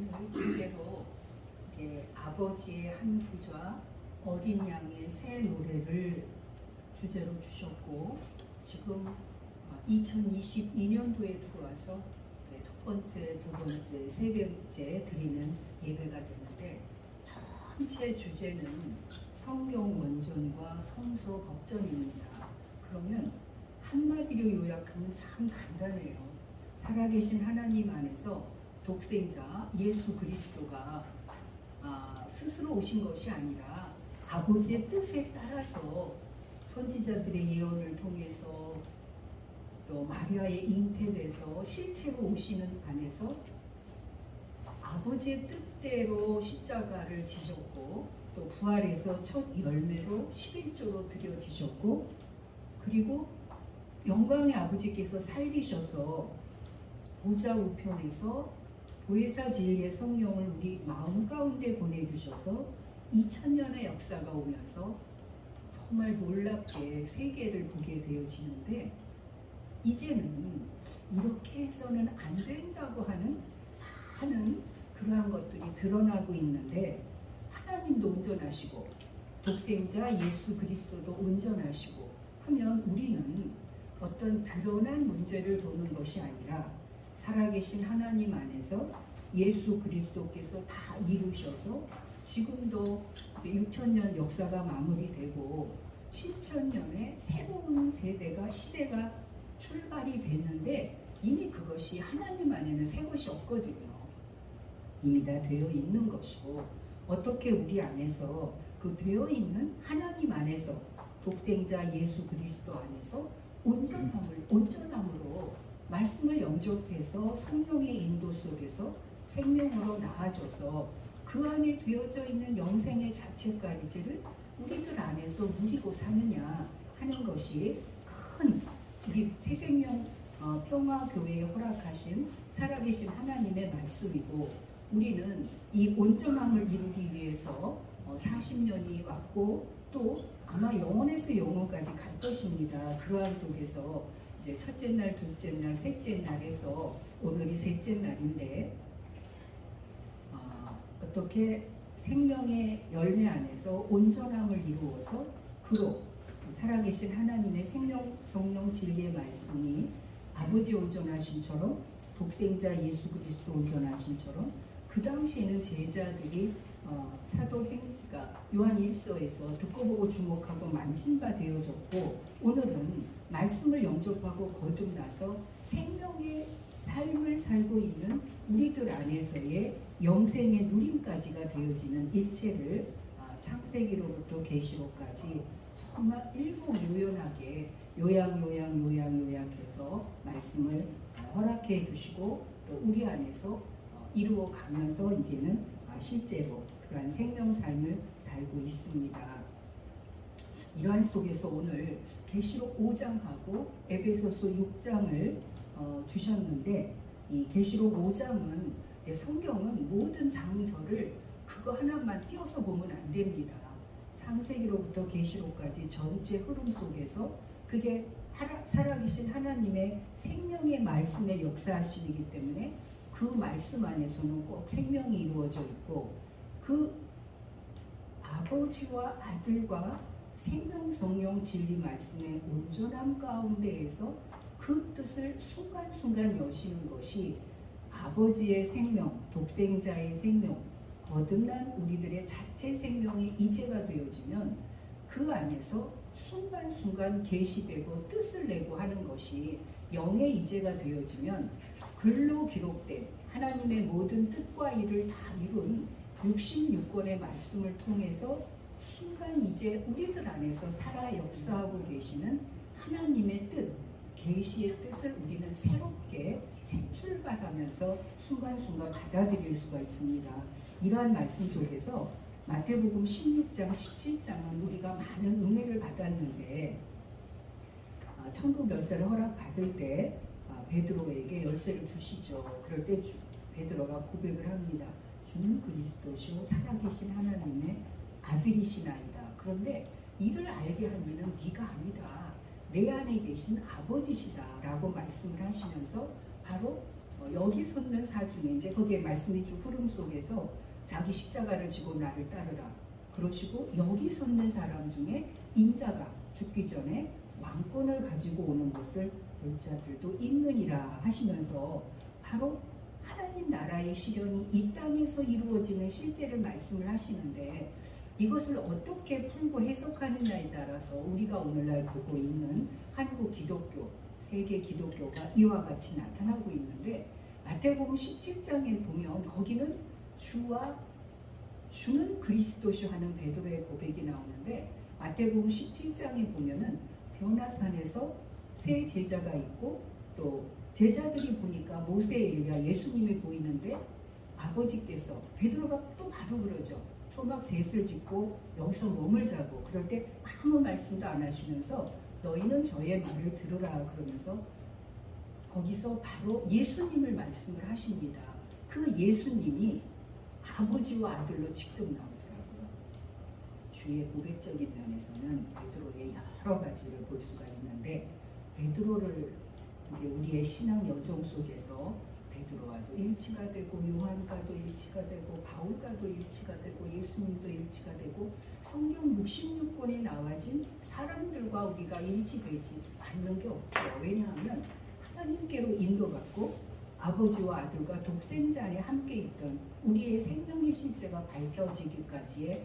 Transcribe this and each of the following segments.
오늘 주제로 이제 아버지의 한 부자 어린 양의 새 노래를 주제로 주셨고, 지금 2022년도에 들어와서 이제 첫 번째, 두 번째, 세 번째 드리는 예배가 되는데, 전체 주제는 성경 원전과 성서 법전입니다. 그러면 한마디로 요약하면 참 간단해요. 살아계신 하나님 안에서 독생자 예수 그리스도가 스스로 오신 것이 아니라 아버지의 뜻에 따라서 선지자들의 예언을 통해서 또 마리아의 잉태돼서 실체로 오시는 안에서 아버지의 뜻대로 십자가를 지셨고, 또 부활해서 첫 열매로 11조로 드려지셨고, 그리고 영광의 아버지께서 살리셔서 보좌 우편에서 보혜사 진리의 성령을 우리 마음 가운데 보내주셔서 2000년의 역사가 오면서 정말 놀랍게 세계를 보게 되어지는데, 이제는 이렇게 해서는 안 된다고 하는 많은 그러한 것들이 드러나고 있는데, 하나님도 온전하시고 독생자 예수 그리스도도 온전하시고 하면 우리는 어떤 드러난 문제를 보는 것이 아니라 살아계신 하나님 안에서 예수 그리스도께서 다 이루셔서 지금도 6000년 역사가 마무리되고 7000년의 새로운 시대가 출발이 됐는데, 이미 그것이 하나님 안에는 새 것이 없거든요. 이미 다 되어 있는 것이고, 어떻게 우리 안에서 그 되어 있는 하나님 안에서 독생자 예수 그리스도 안에서 온전함으로 말씀을 영접해서 성령의 인도 속에서 생명으로 나아져서 그 안에 되어져 있는 영생의 자체까지를 우리들 안에서 누리고 사느냐 하는 것이 큰 우리 새생명 평화교회에 허락하신 살아계신 하나님의 말씀이고, 우리는 이 온전함을 이루기 위해서 40년이 왔고, 또 아마 영원에서 영원까지 갈 것입니다. 그러한 속에서 이제 첫째 날, 둘째 날, 셋째 날에서 오늘이 셋째 날인데, 어떻게 생명의 열매 안에서 온전함을 이루어서 그로 살아계신 하나님의 생명 성령 진리의 말씀이 아버지 온전하심처럼 독생자 예수 그리스도 온전하심처럼, 그 당시에는 제자들이 그러니까 요한 1서에서 듣고 보고 주목하고 만진 바 되어졌고, 오늘은 말씀을 영접하고 거듭나서 생명의 삶을 살고 있는 우리들 안에서의 영생의 누림까지가 되어지는 일체를 창세기로부터 계시록까지 정말 일목요연하게 요약해서 말씀을 허락해 주시고, 또 우리 안에서 이루어 가면서 이제는 실제로 그러한 생명 삶을 살고 있습니다. 이러한 속에서 오늘 계시록 5장하고 에베소서 6장을 주셨는데, 이 계시록 5장은 성경은 모든 장서를 그거 하나만 띄어서 보면 안 됩니다. 창세기로부터 계시록까지 전체 흐름 속에서 그게 살아계신 하나님의 생명의 말씀의 역사하심이기 때문에 그 말씀 안에서는 꼭 생명이 이루어져 있고, 그 아버지와 아들과 생명 성령 진리 말씀의 온전함 가운데에서 그 뜻을 순간순간 여시는 것이 아버지의 생명, 독생자의 생명, 거듭난 우리들의 자체 생명이 이제가 되어지면 그 안에서 순간순간 계시되고 뜻을 내고 하는 것이 영의 이제가 되어지면, 글로 기록된 하나님의 모든 뜻과 일을 다 이룬 66권의 말씀을 통해서 순간 이제 우리들 안에서 살아 역사하고 계시는 하나님의 뜻, 계시의 뜻을 우리는 새롭게 새 출발하면서 순간순간 받아들일 수가 있습니다. 이러한 말씀 속에서 마태복음 16장, 17장은 우리가 많은 은혜를 받았는데, 천국 열쇠를 허락받을 때 베드로에게 열쇠를 주시죠. 그럴 때 베드로가 고백을 합니다. 주는 그리스도시요 살아계신 하나님의 아들이시나이다. 그런데 이를 알게 하면은 네가 아니다, 내 안에 계신 아버지시다 라고 말씀을 하시면서 바로 여기 섰는 사 중에 이제 거기에 말씀이 쭉 흐름 속에서 자기 십자가를 지고 나를 따르라 그러시고 여기 섰는 사람 중에 인자가 죽기 전에 왕권을 가지고 오는 것을 볼 자들도 있느니라 하시면서 바로 하나님 나라의 실현이 이 땅에서 이루어지는 실제를 말씀을 하시는데 이것을 어떻게 풀고 해석하느냐에 따라서 우리가 오늘날 보고 있는 한국 기독교, 세계 기독교가 이와 같이 나타나고 있는데 마태복음 17장에 보면 거기는 주는 그리스도시요 하는 베드로의 고백이 나오는데 마태복음 17장에 보면은 변화산에서 세 제자가 있고 또 제자들이 보니까 모세, 엘리야, 예수님이 보이는데 아버지께서 베드로가 또 바로 그러죠. 초막 셋을 짓고 여기서 몸을 자고 그럴 때 아무 말씀도 안 하시면서 너희는 저의 말을 들으라 그러면서 거기서 바로 예수님을 말씀을 하십니다. 그 예수님이 아버지와 아들로 직접 나오더라고요. 주의 고백적인 면에서는 베드로의 여러 가지를 볼 수가 있는데 베드로를 이제 우리의 신앙 여정 속에서 베드로와도 일치가 되고 요한과도 일치가 되고 바울과도 일치가 되고 예수님도 일치가 되고 성경 66권에 나와진 사람들과 우리가 일치되지 않는 게 없죠. 왜냐하면 하나님께로 인도받고 아버지와 아들과 독생자 안에 함께 있던 우리의 생명의 실제가 밝혀지기까지의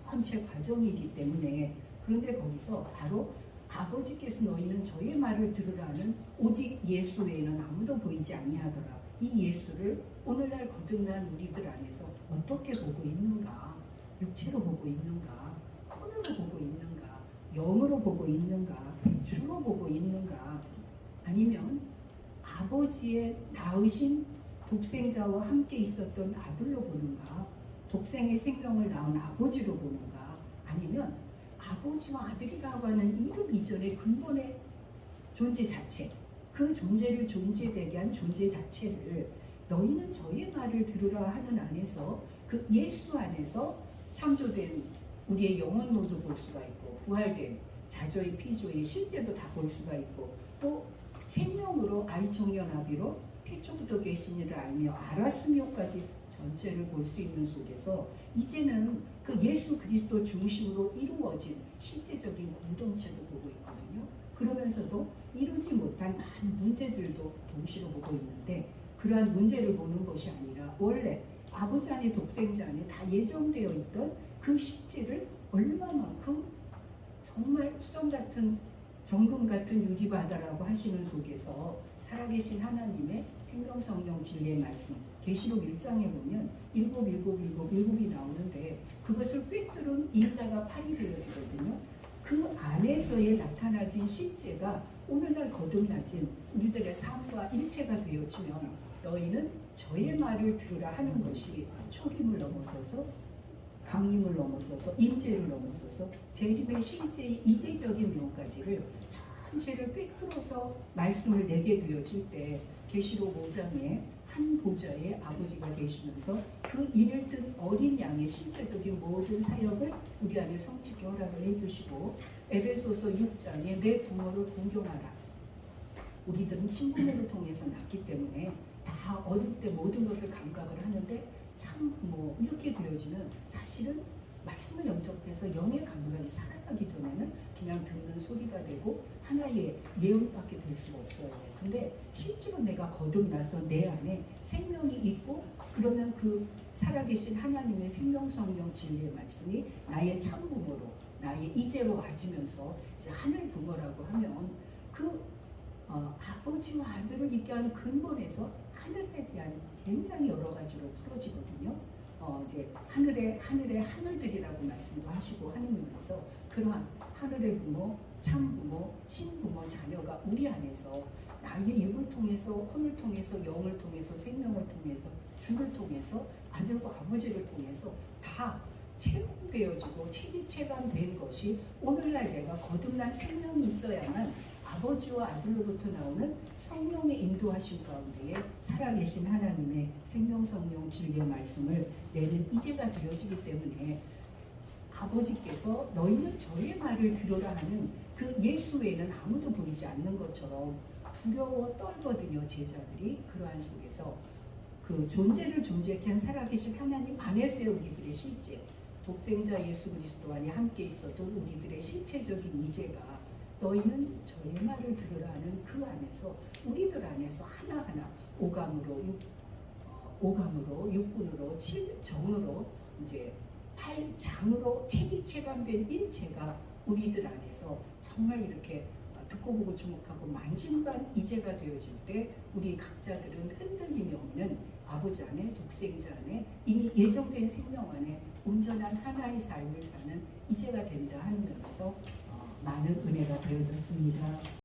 전체 과정이기 때문에 그런데 거기서 바로 아버지께서 너희는 저의 말을 들으라는 오직 예수 외에는 아무도 보이지 아니하더라. 이 예수를 오늘날 거듭난 우리들 안에서 어떻게 보고 있는가? 육체로 보고 있는가? 혼으로 보고 있는가? 영으로 보고 있는가? 주로 보고 있는가? 아니면 아버지의 낳으신 독생자와 함께 있었던 아들로 보는가? 독생의 생명을 낳은 아버지로 보는가? 아니면 아버지와 아들이라고 하는 이름 이전의 근본의 존재 자체, 그 존재를 존재되게 한 존재 자체를 너희는 저의 말을 들으라 하는 안에서 그 예수 안에서 창조된 우리의 영혼로도 볼 수가 있고 부활된 자조의 피조의 실제도 다 볼 수가 있고 또 생명으로 아이청년아비로 태초부터 계신 이를 알며 알았으며까지 전체를 볼 수 있는 속에서 이제는 그 예수 그리스도 중심으로 이루어진 실제적인 공동체도 보고 있거든요. 그러면서도 이루지 못한 많은 문제들도 동시로 보고 있는데 그러한 문제를 보는 것이 아니라 원래 아버지 안에 독생자 안에 다 예정되어 있던 그 실제를 얼마만큼 정말 수정 같은 정금 같은 유리바다라고 하시는 속에서 살아계신 하나님의 생명성령 진리의 말씀 계시록 1장에 보면 일곱이 나오는데 그것을 꿰뚫은 인자가 8이 되어지거든요. 그 안에서의 나타나진 실제가 오늘날 거듭나진 우리들의 삶과 일체가 되어지면 너희는 저의 말을 들으라 하는 것이 초림을 넘어서서 강림을 넘어서서 임재를 넘어서서 재림의 실제의 이제적인 면까지를 전체를 꿰뚫어서 말씀을 내게 되어질 때 계시록 5장에 한 보좌에 아버지가 계시면서 그 이를 뜬 어린 양의 실제적인 모든 사역을 우리 안에 성취케 허락을 해주시고 에베소서 6장에 내 부모를 공경하라. 우리들은 친부모를 통해서 낳기 때문에 다 어릴 때 모든 것을 감각을 하는데 참 이렇게 되어지면 사실은 말씀을 영접해서 영의 감각이 살아나기 전에는 그냥 듣는 소리가 되고 하나의 예언밖에 될 수가 없어요. 근데 실제로 내가 거듭나서 내 안에 생명이 있고 그러면 그 살아계신 하나님의 생명성령 진리의 말씀이 나의 참부모로 나의 이제로 와지면서 이제 하늘 부모라고 하면 그 아버지와 아들을 있게 하는 근본에서 하늘에 대한 굉장히 여러 가지로 풀어지거든요. 이제 하늘의 하늘들이라고 말씀도 하시고 하는 면에서 그러한 하늘의 부모, 참 부모, 친부모, 자녀가 우리 안에서 나의 육을 통해서 혼을 통해서 영을 통해서 생명을 통해서 주를 통해서 아들과 아버지를 통해서 다 체험되어지고 체지체감된 것이 오늘날 내가 거듭난 생명이 있어야만 아버지와 아들로부터 나오는 성령의 인도하심 가운데에 살아계신 하나님의 생명성령 진리의 말씀을 내는 이제가 되어지기 때문에 아버지께서 너희는 저의 말을 들으라 하는 그 예수 외에는 아무도 보이지 않는 것처럼 두려워 떨거든요. 제자들이 그러한 속에서 그 존재를 존재케 한 살아계신 하나님 안에서의 우리들의 실제, 독생자 예수 그리스도 안에 함께 있어도 우리들의 실체적인 이제가 너희는 저의 말을 들으라는 그 안에서 우리들 안에서 하나하나 오감으로 육군으로 정으로 이제 8장으로 체지체감된 일체가 우리들 안에서 정말 이렇게 듣고 보고 주목하고 만진반 이제가 되어질 때 우리 각자들은 흔들림이 없는 아버지 안에 독생자 안에 이미 예정된 생명 안에 온전한 하나의 삶을 사는 이제가 된다 하는 면에서 많은 은혜가 되어졌습니다.